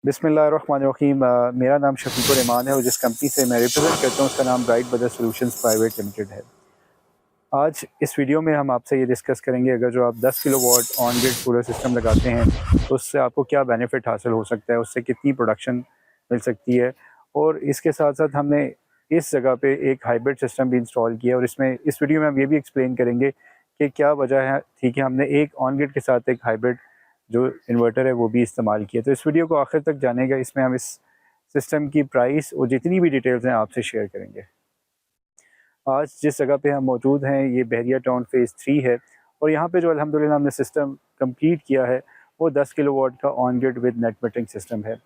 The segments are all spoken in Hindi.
बिस्मिल्लाहिर्रहमानिर्रहीम। मेरा नाम शफीकुर रहमान है और जिस कंपनी से मैं रिप्रेजेंट करता हूँ उसका नाम bright brother solutions private limited है। आज इस वीडियो में हम आपसे ये डिस्कस करेंगे, अगर जो आप 10 kilowatt on grid solar system लगाते हैं तो उससे आपको क्या बेनिफिट हासिल हो सकता है, उससे कितनी प्रोडक्शन मिल सकती है। और इसके साथ साथ हमने इस जगह पे एक हाइब्रिड सिस्टम भी इंस्टॉल किया और इसमें इस वीडियो में हम ये भी एक्सप्लेन करेंगे कि क्या वजह है थी कि हमने एक ऑन ग्रिड के साथ एक हाइब्रिड जो इन्वर्टर है वो भी इस्तेमाल किया। तो इस वीडियो को आखिर तक जानेगा, इसमें हम इस सिस्टम की प्राइस और जितनी भी डिटेल्स हैं आपसे शेयर करेंगे। आज जिस जगह पे हम मौजूद हैं ये बहरिया टाउन फेज़ 3 है और यहाँ पे जो अल्हम्दुलिल्लाह हमने सिस्टम कंप्लीट किया है वो 10 किलोवाट का on grid with net metering system है।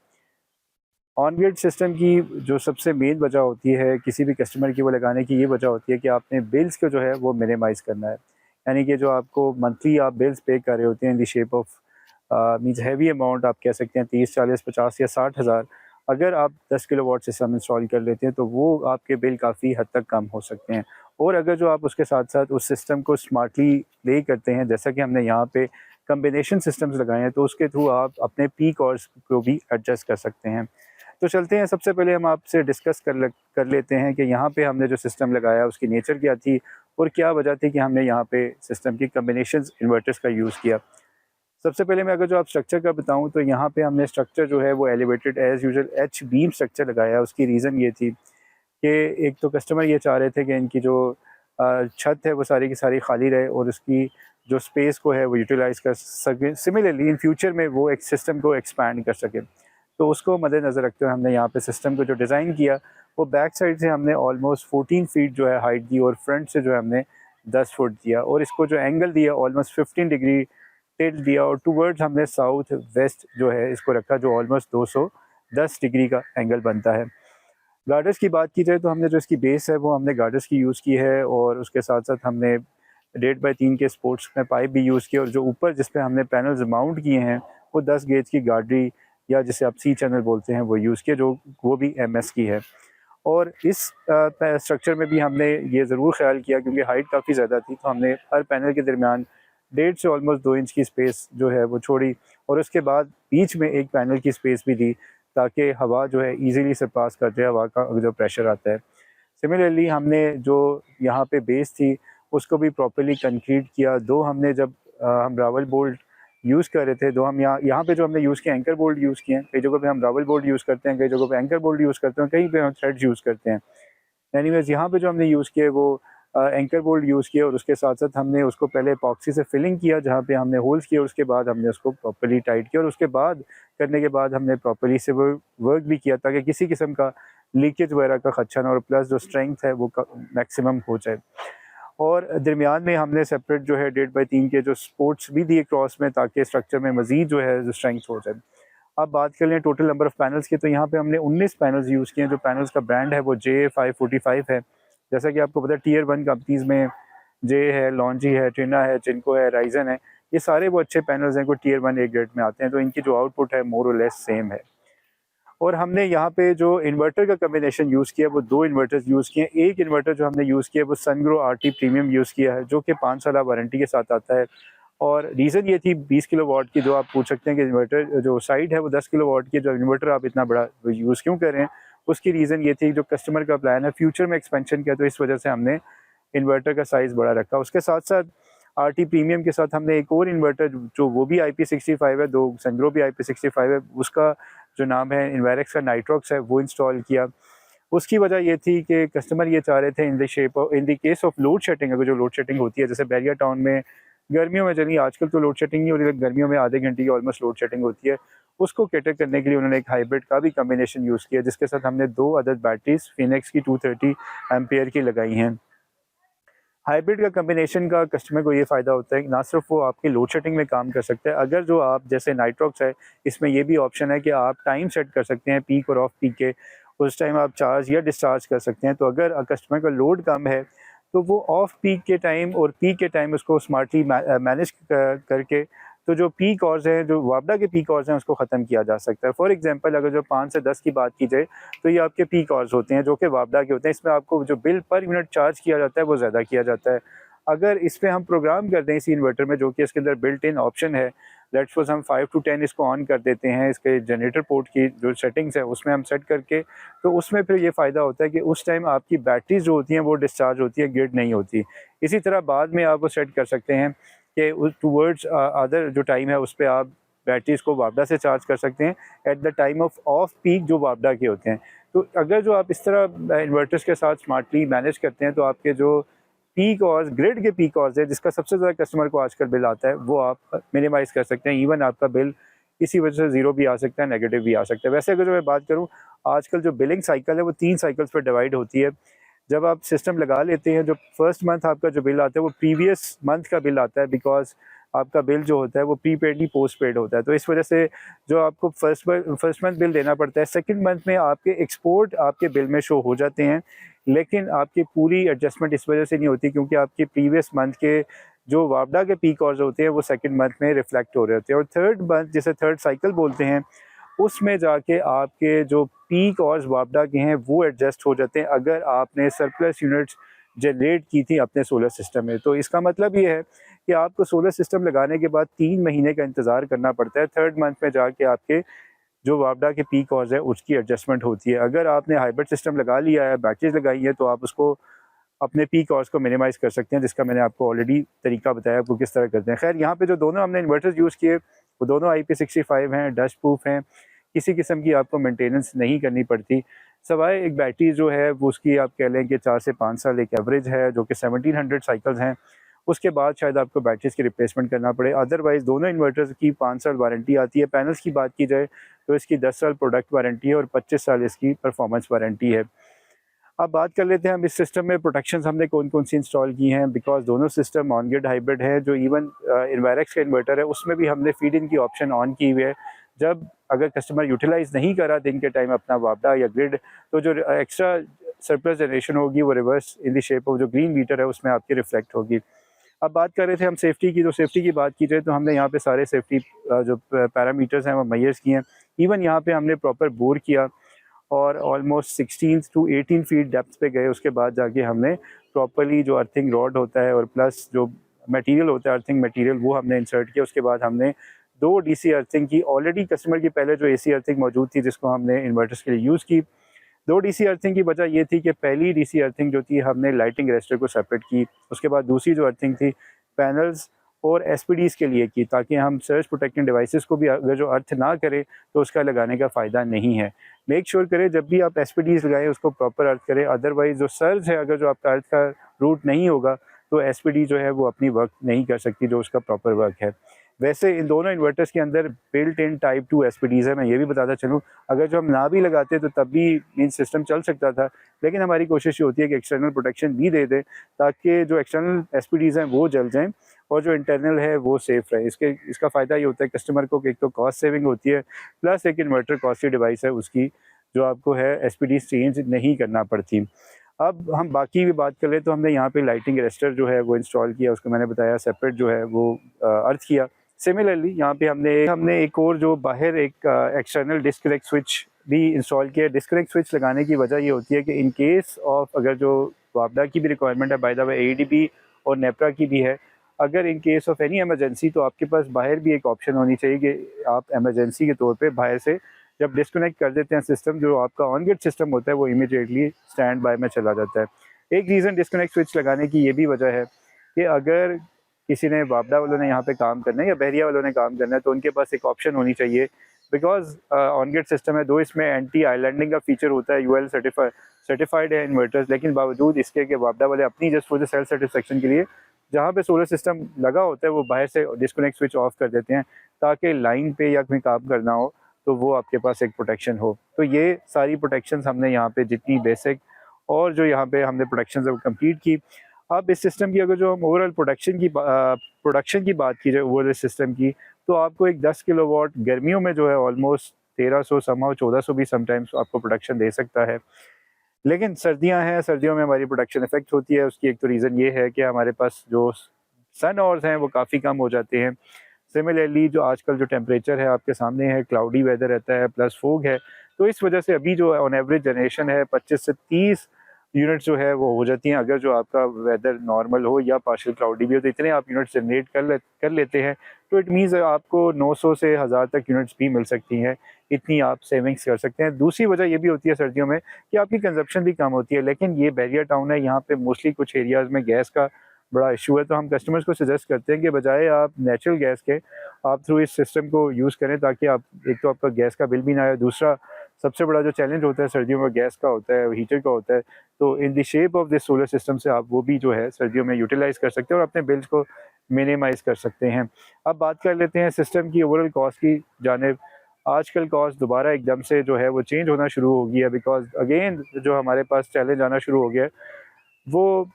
ऑन ग्रिड सिस्टम की जो सबसे मेन वजह होती है किसी भी कस्टमर की वो लगाने की, ये वजह होती है कि आपने बिल्स को जो है वो मिनिमाइज़ करना है। यानी कि जो आपको मंथली आप बिल्स पे कर रहे होते हैं in the shape of means heavy amount, आप कह सकते हैं 30, 40, 50 या 60 हज़ार, अगर आप 10 किलोवाट सिस्टम इंस्टॉल कर लेते हैं तो वो आपके बिल काफ़ी हद तक कम हो सकते हैं। और अगर जो आप उसके साथ साथ उस सिस्टम को स्मार्टली प्ले करते हैं, जैसा कि हमने यहाँ पे कम्बिनेशन सिस्टम्स लगाए हैं, तो उसके थ्रू आप अपने पीक आवर्स को भी एडजस्ट कर सकते हैं। तो चलते हैं, सबसे पहले हम आपसे डिस्कस कर लेते हैं कि यहाँ पे हमने जो सिस्टम लगाया उसकी नेचर क्या थी और क्या वजह थी कि हमने यहाँ पे सिस्टम की कम्बिनेशन इन्वर्टर्स का यूज़ किया। सबसे पहले मैं अगर जो आप स्ट्रक्चर का बताऊं तो यहाँ पे हमने स्ट्रक्चर जो है वो elevated as usual H beam structure लगाया। उसकी रीज़न ये थी कि एक तो कस्टमर ये चाह रहे थे कि इनकी जो छत है वो सारी की सारी खाली रहे और उसकी जो स्पेस को है वो यूटिलाइज़ कर सके, सिमिलरली इन फ्यूचर में वो एक सिस्टम को एक्सपैंड कर सके। तो उसको मद्देनज़र रखते हुए हमने यहाँ पे सिस्टम को जो डिज़ाइन किया वो बैक साइड से हमने ऑलमोस्ट 14 फीट जो है हाइट दी और फ्रंट से जो है हमने 10 फुट दिया और इसको जो एंगल दिया ऑलमोस्ट 15 डिग्री टिल्ट दिया और टूवर्ड्स हमने साउथ वेस्ट जो है इसको रखा, जो ऑलमोस्ट 210 डिग्री का एंगल बनता है। गार्डर्स की बात की जाए तो हमने जो इसकी बेस है वो हमने गार्डर्स की यूज़ की है और उसके साथ साथ हमने 1.5 बाई 3 के स्पोर्ट्स में पाइप भी यूज़ किया और जो ऊपर जिस पे हमने पैनल्स माउंट किए हैं वो 10 गेज की गार्डरी या जिसे आप सी चैनल बोलते हैं वो यूज़ किया, जो वो भी MS की है। और इस स्ट्रक्चर में भी हमने ये ज़रूर ख्याल किया, क्योंकि हाइट काफ़ी ज़्यादा थी, तो हमने हर पैनल के दरमियान 1.5 से ऑलमोस्ट 2 इंच की स्पेस जो है वो छोड़ी और उसके बाद बीच में एक पैनल की स्पेस भी दी ताकि हवा जो है इजीली सरपास करते हवा का जो प्रेशर आता है। सिमिलरली हमने जो यहाँ पे बेस थी उसको भी प्रॉपर्ली कंक्रीट किया। दो हमने जब हम रावल बोल्ट यूज़ कर रहे थे, दो हम यहाँ पे जो हमने यूज़ किया एंकर बोल्ट यूज़ किए हैं। कई जगहों पे हम रावल बोल्ट यूज़ करते हैं, कई जगहों पे एंकर बोल्ट यूज़ करते हैं, कहीं पे हम थ्रेड्स यूज़ करते हैं। एनीवेज यहाँ पे जो हमने यूज़ किया वो एंकर बोल्ट यूज़ किया और उसके साथ साथ हमने उसको पहले एपॉक्सी से फिलिंग किया जहाँ पे हमने होल्स किए और उसके बाद हमने उसको प्रॉपर्ली टाइट किया और उसके बाद करने के बाद हमने प्रॉपर्ली से वर्क भी किया ताकि किसी किस्म का लीकेज वगैरह का खदशा ना और प्लस जो स्ट्रेंथ है वो मैक्सिमम हो जाए। और दरमियान में हमने सेपरेट जो है 1.5 बाई 3 के जो स्पोर्ट्स भी दिए क्रॉस में ताकि स्ट्रक्चर में मजीद जो है जो स्ट्रेंथ हो जाए। अब बात कर लें टोटल नंबर ऑफ़ पैनल्स की, तो यहाँ पे हमने 19 पैनल्स यूज़ किए हैं। जो पैनल्स का ब्रांड है वो J545 है। जैसा कि आपको पता है Tier 1 कंपनीज़ में जे है, लॉन्जी है, ट्रिना है, चिनको है, राइजन है, ये सारे वो अच्छे पैनल्स हैं, कोई Tier 1 A ग्रेड में आते हैं, तो इनकी जो आउटपुट है मोर और लेस सेम है। और हमने यहाँ पे जो इन्वर्टर का कम्बिनेशन यूज़ किया वो 2 इन्वर्टर्स यूज़ किए हैं। एक इन्वर्टर जो हमने यूज़ किया वो सनग्रो RT प्रीमियम यूज़ किया है, जो कि 5 साल वारंटी के साथ आता है। और रीज़न ये थी 20 किलोवाट की, जो आप पूछ सकते हैं कि इन्वर्टर जो साइड है वो 10 किलोवाट की, जो इन्वर्टर आप इतना बड़ा यूज़ क्यों कर रहे हैं, उसकी रीज़न ये थी जो कस्टमर का प्लान है फ्यूचर में एक्सपेंशन किया, तो इस वजह से हमने इन्वर्टर का साइज़ बड़ा रखा। उसके साथ साथ RT प्रीमियम के साथ हमने एक और इन्वर्टर जो वो भी IP65 है, 2 सनग्रो भी IP65 है, उसका जो नाम है इन्वेरेक्स का नाइट्रॉक्स है, वो इंस्टॉल किया। उसकी वजह ये थी कि कस्टमर ये चाह रहे थे in the case of load shedding, अगर जो लोड शेडिंग होती है जैसे बहरिया टाउन में गर्मियों में, चलिए आजकल तो लोड शेडिंग नहीं हो रही, गर्मियों में आधे घंटे की ऑलमोस्ट लोड शेडिंग होती है, उसको कैटर करने के लिए उन्होंने एक हाइब्रिड का भी कम्बिनेशन यूज़ किया जिसके साथ हमने 2 अदद बैटरीज फिनिक्स की 230 एम्पियर की लगाई हैं। हाइब्रिड का कम्बिनेशन का कस्टमर को ये फ़ायदा होता है कि ना सिर्फ वो आपकी लोड शेडिंग में काम कर सकता है, अगर जो आप जैसे नाइट्रॉक्स है इसमें ये भी ऑप्शन है कि आप टाइम सेट कर सकते हैं पीक और ऑफ पीक के, उस टाइम आप चार्ज या डिस्चार्ज कर सकते हैं। तो अगर कस्टमर का लोड कम है तो वो ऑफ पीक के टाइम और पीक के टाइम उसको स्मार्टली मैनेज करके तो जो पीक आवर्स हैं, जो वापडा के पीक आवर्स हैं, उसको ख़त्म किया जा सकता है। फॉर एग्जांपल अगर जो 5 से 10 की बात की जाए तो ये आपके पीक आवर्स होते हैं जो कि वापडा के होते हैं। इसमें आपको जो बिल पर यूनिट चार्ज किया जाता है वो ज़्यादा किया जाता है। अगर इस पे हम प्रोग्राम कर दें इसी इन्वर्टर में, जो कि इसके अंदर बिल्ट इन ऑप्शन है, लेट्स सपोज हम 5 to 10 इसको ऑन कर देते हैं, इसके जनरेटर पोर्ट की जो सेटिंग्स है उसमें हम सेट करके, तो उसमें फिर ये फ़ायदा होता है कि उस टाइम आपकी बैटरीज जो होती हैं वो डिस्चार्ज होती है, ग्रिड नहीं होती। इसी तरह बाद में आप वो सेट कर सकते हैं कि उस टूवर्ड्स अदर जो टाइम है उस पर आप बैटरीज को वापडा से चार्ज कर सकते हैं at the time off peak जो वापडा के होते हैं। तो अगर जो आप इस तरह इन्वर्टर्स के साथ स्मार्टली मैनेज करते हैं तो आपके जो पीक और ग्रिड के पीक और है जिसका सबसे ज़्यादा कस्टमर को आजकल बिल आता है वो आप मिनिमाइज़ कर सकते हैं। इवन आपका बिल इसी वजह से ज़ीरो भी आ सकता है, नेगेटिव भी आ सकता है। वैसे अगर जो मैं बात करूँ, आजकल जो बिलिंग साइकिल है वो 3 साइकिल्स पर डिवाइड होती है। जब आप सिस्टम लगा लेते हैं, जो फर्स्ट मंथ आपका जो बिल आता है वो प्रीवियस मंथ का बिल आता है, बिकॉज आपका बिल जो होता है वो प्रीपेड ही पोस्ट पेड होता है। तो इस वजह से जो आपको फर्स्ट मंथ बिल देना पड़ता है, सेकंड मंथ में आपके एक्सपोर्ट आपके बिल में शो हो जाते हैं, लेकिन आपकी पूरी एडजस्टमेंट इस वजह से नहीं होती क्योंकि आपके प्रीवियस मंथ के जो वापडा के पीक आवर्स होते हैं वो सेकंड मंथ में रिफ्लेक्ट हो रहे होते हैं। और थर्ड मंथ, जिसे थर्ड साइकिल बोलते हैं, उसमें जाके आपके जो पीक आवर्स वापडा के हैं वो एडजस्ट हो जाते हैं अगर आपने सरप्लस यूनिट्स जनरेट की थी अपने सोलर सिस्टम में। तो इसका मतलब ये है कि आपको सोलर सिस्टम लगाने के बाद 3 महीने का इंतज़ार करना पड़ता है, थर्ड मंथ में जाके आपके जो वापडा के पीक आवर्स है उसकी एडजस्टमेंट होती है। अगर आपने हाइब्रिड सिस्टम लगा लिया है, बैटरीज लगाई है, तो आप उसको अपने पीक आवर्स को मिनिमाइज़ कर सकते हैं, जिसका मैंने आपको ऑलरेडी तरीका बताया आपको किस तरह करते हैं। खैर, यहाँ पे जो दोनों हमने इन्वर्टर्स यूज़ किए वो दोनों IP65 हैं, डस्ट प्रूफ हैं, किसी किस्म की आपको मेंटेनेंस नहीं करनी पड़ती, सवाए एक बैटरी जो है वो उसकी आप कह लें कि 4 से 5 साल एक एवरेज है, जो कि 1700 साइकिल्स हैं। उसके बाद शायद आपको बैटरीज की रिप्लेसमेंट करना पड़े। अदरवाइज़ दोनों इन्वर्टर्स की 5 साल वारंटी आती है। पैनल्स की बात की जाए तो इसकी 10 साल प्रोडक्ट वारंटी है और 25 साल इसकी परफॉर्मेंस वारंटी है। अब बात कर लेते हैं हम इस सिस्टम में प्रोटेक्शंस हमने कौन कौन सी इंस्टॉल की हैं, बिकॉज दोनों सिस्टम ऑन ग्रिड हाइब्रिड है। जो इवन इन्वायरेक्स का इन्वर्टर है उसमें भी हमने फीड इन की ऑप्शन ऑन की हुई है। जब अगर कस्टमर यूटिलाइज़ नहीं करा दिन के टाइम अपना वापडा या ग्रिड, तो जो एक्स्ट्रा सरप्लस जनरेशन होगी वो reverse in the shape of जो ग्रीन मीटर है उसमें आपकी रिफ्लेक्ट होगी। अब बात कर रहे थे हम सेफ्टी की, तो सेफ्टी की बात की जाए तो हमने यहाँ पे सारे सेफ्टी जो पैरामीटर्स हैं वो मैयर्स किए हैं। इवन यहाँ पे हमने प्रॉपर बोर किया और ऑलमोस्ट 16 to 18 फीट डेप्थ पे गए। उसके बाद जाके हमने प्रॉपरली जो अर्थिंग रॉड होता है और प्लस जो मटेरियल होता है अर्थिंग मटेरियल वो हमने इंसर्ट किया। उसके बाद हमने 2 DC अर्थिंग की, ऑलरेडी कस्टमर की पहले जो AC अर्थिंग मौजूद थी जिसको हमने इन्वर्टर्स के लिए यूज़ की। 2 DC अर्थिंग की वजह ये थी कि पहली DC अर्थिंग जो थी हमने लाइटिंग रेस्टर को सेपरेट की, उसके बाद दूसरी जो अर्थिंग थी पैनल्स और SPDs के लिए की, ताकि हम सर्ज प्रोटेक्टिंग डिवाइसेस को भी अगर जो अर्थ ना करे तो उसका लगाने का फ़ायदा नहीं है। मेक श्योर करें जब भी आप SPDs लगाएं उसको प्रॉपर अर्थ करें, अदरवाइज़ जो सर्ज है अगर जो आपका अर्थ का रूट नहीं होगा तो SPD जो है वो अपनी वर्क नहीं कर सकती जो उसका प्रॉपर वर्क है। वैसे इन दोनों इन्वर्टर्स के अंदर बिल्ट इन टाइप 2 SPDs है। मैं ये भी बताता चलूँ, अगर जो हम ना भी लगाते तो तब भी मीन सिस्टम चल सकता था, लेकिन हमारी कोशिश ये होती है कि एक्सटर्नल प्रोटेक्शन भी दे दें ताकि जो एक्सटर्नल SPDs हैं वो जल जाएँ और जो इंटरनल है वो सेफ़ रहे। इसका फ़ायदा ये होता है कस्टमर को कि एक तो कॉस्ट सेविंग होती है, प्लस एक इन्वर्टर कॉस्टली डिवाइस है उसकी जो आपको है SPDs चेंज नहीं करना पड़ती। अब हम बाकी भी बात कर लें तो हमने यहाँ पे लाइटिंग रेस्टर जो है वो इंस्टॉल किया, उसको मैंने बताया सेपरेट जो है वो अर्थ किया। सिमिलरली यहाँ पे हमने एक और जो बाहर एक एक्सटर्नल डिस्कनेक्ट स्विच भी इंस्टॉल किया। डिस्कनेक्ट स्विच लगाने की वजह ये होती है कि इन केस ऑफ अगर जो वापडा की भी रिक्वायरमेंट है, बाय द वे AEDB और नेपरा की भी है, अगर in case of any emergency तो आपके पास बाहर भी एक ऑप्शन होनी चाहिए कि आप इमरजेंसी के तौर पे बाहर से जब डिस्कनेक्ट कर देते हैं सिस्टम, जो आपका ऑन ग्रिड सिस्टम होता है वो इमीडिएटली स्टैंड बाय में चला जाता है। एक रीज़न डिस्कनेक्ट स्विच लगाने की ये भी वजह है कि अगर किसी ने वापडा वालों ने यहाँ पे काम करना है या बहरिया वालों ने काम करना है तो उनके पास एक ऑप्शन होनी चाहिए, बिकॉज ऑन ग्रिड सिस्टम है, दो इसमें एंटी आइलैंडिंग का फीचर होता है, UL सर्टिफाइड है इन्वर्टर्स, लेकिन बावजूद इसके कि वापडा वाले अपनी just for the self satisfaction के लिए जहाँ पे सोलर सिस्टम लगा होता है वो बाहर से डिस्कनेक्ट स्विच ऑफ कर देते हैं ताकि लाइन पे या कहीं काम करना हो तो वो आपके पास एक प्रोटेक्शन हो। तो ये सारी प्रोटेक्शंस हमने यहाँ पे जितनी बेसिक और जो यहाँ पे हमने प्रोटेक्शंस है वो कंप्लीट की। अब इस सिस्टम की अगर जो हम ओवरऑल प्रोडक्शन की बात की जाए ओवरऑल सिस्टम की, तो आपको एक 10 किलोवाट गर्मियों में जो है ऑलमोस्ट 1300 समाव 1400 भी समटाइम्स आपको प्रोडक्शन दे सकता है। लेकिन सर्दियां हैं, सर्दियों में हमारी प्रोडक्शन इफेक्ट होती है। उसकी एक तो रीज़न ये है कि हमारे पास जो सन आवर्स हैं वो काफ़ी कम हो जाते हैं। सिमिलरली जो आजकल जो टेम्परेचर है आपके सामने है, क्लाउडी वेदर रहता है प्लस फोग है, तो इस वजह से अभी जो ऑन एवरेज जनरेशन है 25 से 30 यूनिट्स जो है वो हो जाती हैं। अगर जो आपका वेदर नॉर्मल हो या पार्शियल क्लाउडी भी हो तो इतने आप यूनिट्स जनरेट कर लेते हैं, तो इट मीन्स आपको 900 से 1000 तक यूनिट्स भी मिल सकती हैं। इतनी आप सेविंग्स कर सकते हैं। दूसरी वजह ये भी होती है सर्दियों में कि आपकी कंजप्शन भी कम होती है, लेकिन ये बैरियर टाउन है, यहाँ पे मोस्टली कुछ एरियाज़ में गैस का बड़ा इशू है। तो हम कस्टमर्स को सजेस्ट करते हैं कि बजाय आप नेचुरल गैस के आप थ्रू इस सिस्टम को यूज़ करें, ताकि आप एक तो आपका गैस का बिल भी ना आए, दूसरा सबसे बड़ा जो चैलेंज होता है सर्दियों में गैस का होता है, हीटर का होता है। तो in the shape of this solar system से आप वो भी जो है सर्दियों में यूटिलाइज़ कर सकते हैं और अपने बिल्स को मिनिमाइज़ कर सकते हैं। अब बात कर लेते हैं सिस्टम की ओवरऑल कॉस्ट की जानिब। आजकल कॉस्ट दोबारा एकदम से जो है वो चेंज होना शुरू हो गई है, बिकॉज़ अगेन जो हमारे पास चैलेंज आना शुरू हो गया है वो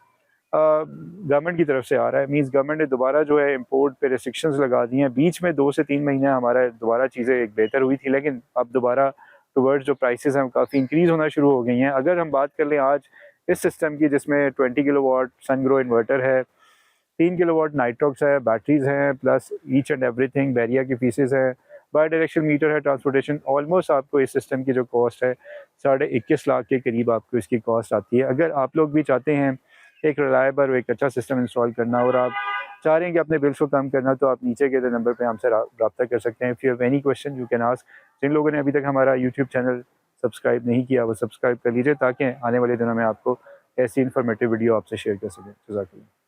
गवर्नमेंट की तरफ से आ रहा है। मींस गवर्नमेंट ने दोबारा जो है इंपोर्ट पे रिस्ट्रिक्शंस लगा दी हैं। बीच में 2 से 3 महीने हमारा दोबारा चीज़ें एक बेहतर हुई थी, लेकिन अब दोबारा टुवर्ड्स जो प्राइसेस हैं वो काफ़ी इंक्रीज़ होना शुरू हो गई हैं। अगर हम बात कर लें आज इस सिस्टम की, जिसमें 20 किलोवाट सनग्रो इन्वर्टर है, 3 किलोवाट नाइट्रॉक्स है, बैटरीज हैं, प्लस ईच एंड एवरीथिंग बैरिया की पीसेस हैं, बाई डायरेक्शनल मीटर है, ट्रांसपोर्टेशन, ऑलमोस्ट आपको इस सिस्टम की जो कॉस्ट है 21.5 लाख के करीब आपको इसकी कॉस्ट आती है। अगर आप लोग भी चाहते हैं एक रिलायबल और एक अच्छा सिस्टम इंस्टॉल करना और आप चाह रहे हैं कि अपने बिल्स को कम करना, तो आप नीचे के नंबर पे हमसे रब्ता कर सकते हैं। If you have any question you can ask. जिन लोगों ने अभी तक हमारा यूट्यूब चैनल सब्सक्राइब नहीं किया वो सब्सक्राइब कर लीजिए, ताकि आने वाले दिनों में आपको ऐसी इन्फॉर्मेटिव वीडियो आपसे शेयर कर सकें। जज़ाकल्लाह।